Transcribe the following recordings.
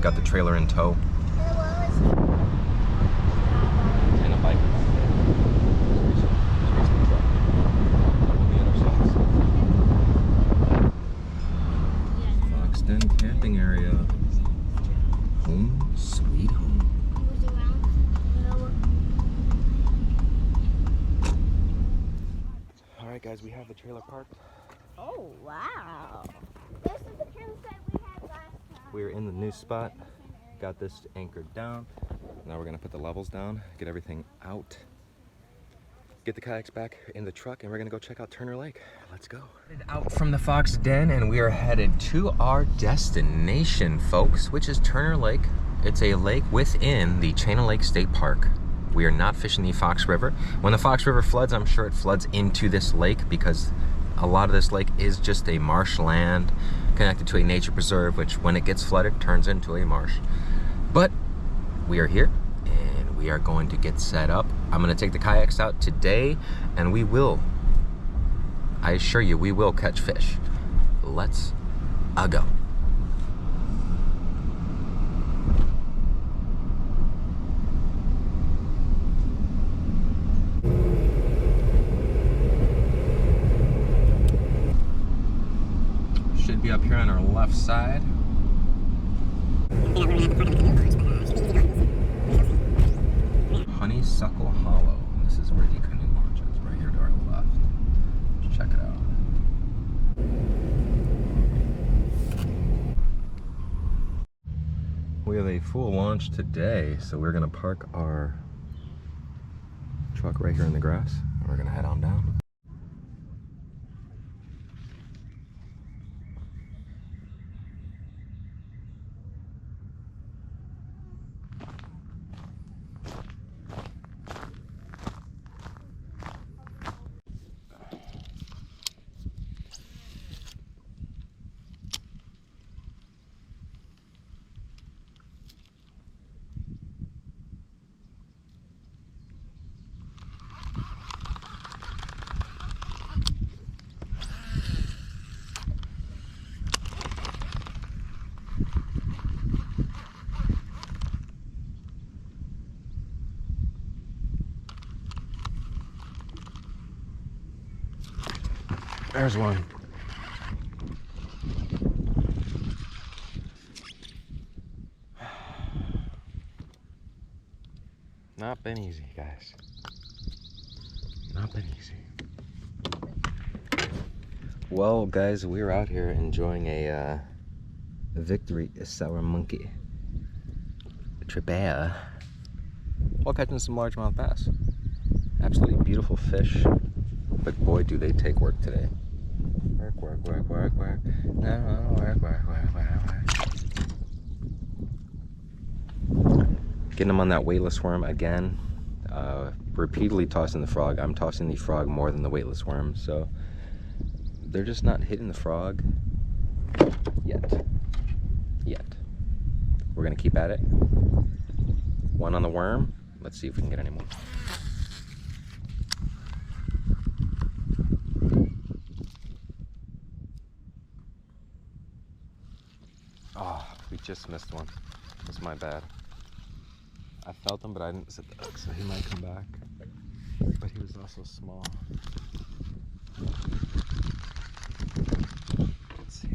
got the trailer in tow. And a bike. Fox Den camping area. Home sweet home. All right, guys, we have the trailer parked. Oh, wow. This is the campsite we had last time. We're in the new spot. Got this anchored down. Now we're gonna put the levels down, get everything out, get the kayaks back in the truck, and we're gonna go check out Turner Lake. Let's go. Out from the Fox Den, and we are headed to our destination, folks, which is Turner Lake. It's a lake within the Chain of Lakes State Park. We are not fishing the Fox River. When the Fox River floods, I'm sure it floods into this lake because a lot of this lake is just a marshland connected to a nature preserve, which when it gets flooded turns into a marsh. But we are here and we are going to get set up. I'm going to take the kayaks out today and we will, I assure you, we will catch fish. Let's go. Should be up here on our left side. Honeysuckle Hollow. This is where the canoe launch is, right here to our left. Let's check it out. We have a full launch today, so we're gonna park our truck right here in the grass, and we're gonna head on down. There's one. Not been easy, guys. Not been easy. Well, guys, we're out here enjoying a victory sour monkey tripea while catching some largemouth bass. Absolutely beautiful fish, but boy, do they take work today. Work, work, work, work, work. No, work, work, work, work, work. Getting them on that weightless worm again. Repeatedly tossing the frog. I'm tossing the frog more than the weightless worm, so they're just not hitting the frog yet. We're gonna keep at it. One on the worm. Let's see if we can get any more. Oh, we just missed one. That's my bad. I felt him, but I didn't set the hook, so he might come back. But he was also small. Let's see.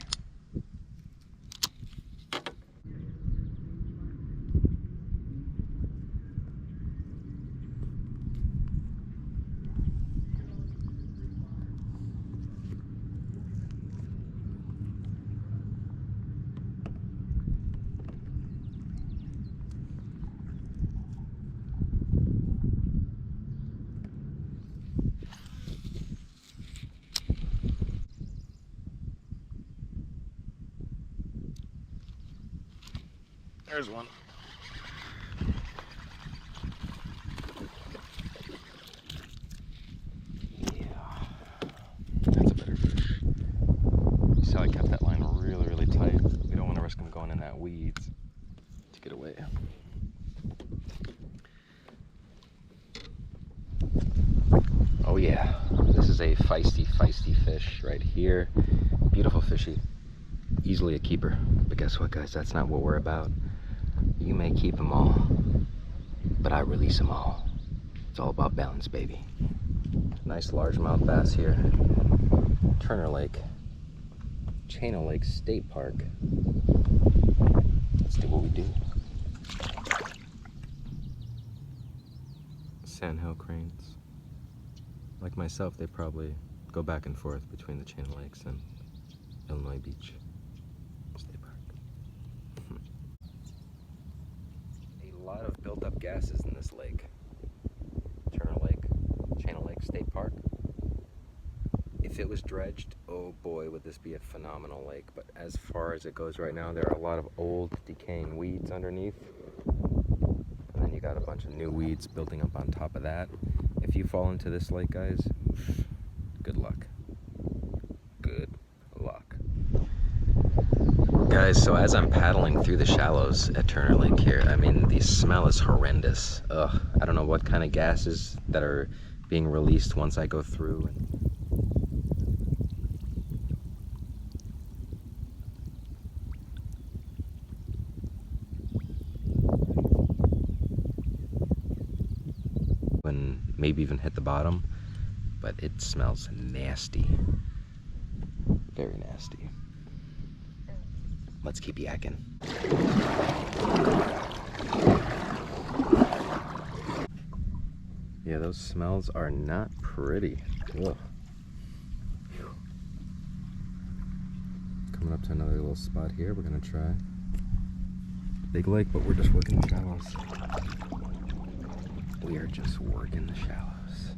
There's one. Yeah, that's a better fish. You see how I kept that line really, really tight? We don't want to risk him going in that weeds to get away. Oh yeah, this is a feisty fish right here. Beautiful fishy. Easily a keeper. But guess what, guys? That's not what we're about. You may keep them all, but I release them all. It's all about balance, baby. Nice largemouth bass here. Turner Lake, Channel Lake State Park. Let's do what we do. Sandhill cranes. Like myself, they probably go back and forth between the Channel Lakes and Illinois Beach State Park. A lot of built up gases in this lake. Turner Lake, Channel Lake State Park. If it was dredged, oh boy, would this be a phenomenal lake. But as far as it goes right now, there are a lot of old decaying weeds underneath. And then you got a bunch of new weeds building up on top of that. If you fall into this lake, guys, good luck. Good luck. Guys, so as I'm paddling through the shallows at Turner Lake here, I mean, the smell is horrendous. Ugh, I don't know what kind of gases that are being released once I go through. And maybe even hit the bottom, but it smells nasty. Very nasty. Let's keep yakking. Yeah, those smells are not pretty. Ugh. Coming up to another little spot here. We're gonna try big lake, but we're just working the shallows. We are just working the shallows.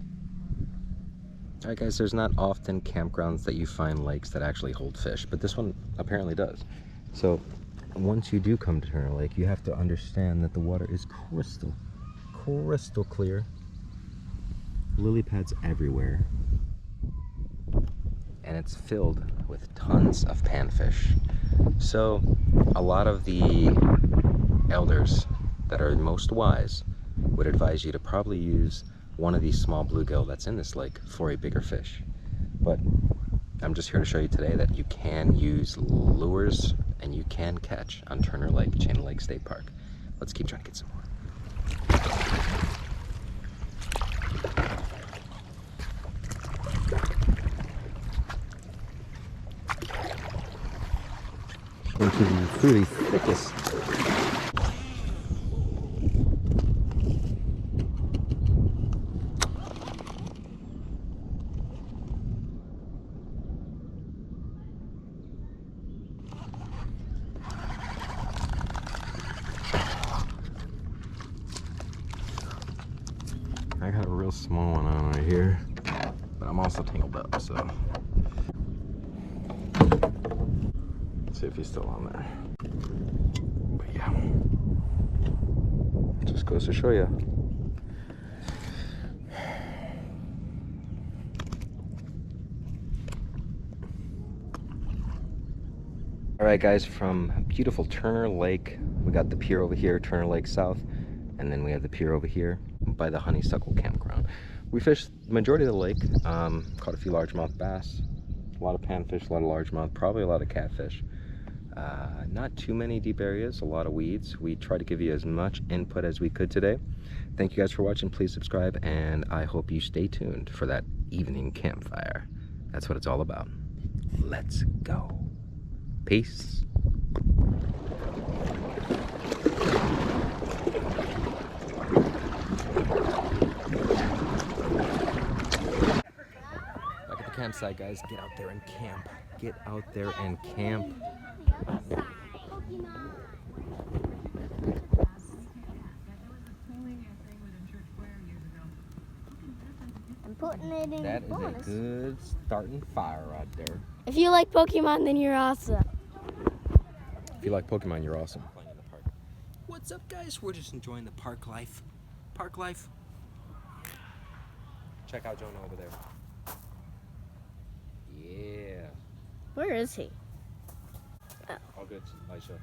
Alright guys, there's not often campgrounds that you find lakes that actually hold fish, but this one apparently does. So once you do come to Turner Lake, you have to understand that the water is crystal clear. Lily pads everywhere. And it's filled with tons of panfish. So a lot of the elders that are most wise would advise you to probably use one of these small bluegill that's in this lake for a bigger fish. But I'm just here to show you today that you can use lures and you can catch on Turner Lake, Channel Lake State Park. Let's keep trying to get some more. Through the thickest. I got a real small one on right here, but I'm also tangled up, so let's see if he's still on there. But yeah, it just goes to show you. All right, guys, from beautiful Turner Lake, we got the pier over here, Turner Lake South, and then we have the pier over here by the Honeysuckle Campground. We fished the majority of the lake, caught a few largemouth bass, a lot of panfish, a lot of largemouth, probably a lot of catfish. Not too many deep areas, a lot of weeds. We tried to give you as much input as we could today. Thank you guys for watching. Please subscribe, and I hope you stay tuned for that evening campfire. That's what it's all about. Let's go. Peace. Back at the campsite, guys. Get out there and camp. Get out there and camp. I'm putting it in. That is a good starting fire right there. If you like Pokemon, then you're awesome. If you like Pokemon, you're awesome. What's up, guys? We're just enjoying the park life. Park life. Check out Jonah over there. Yeah. Where is he? All good, Aisha.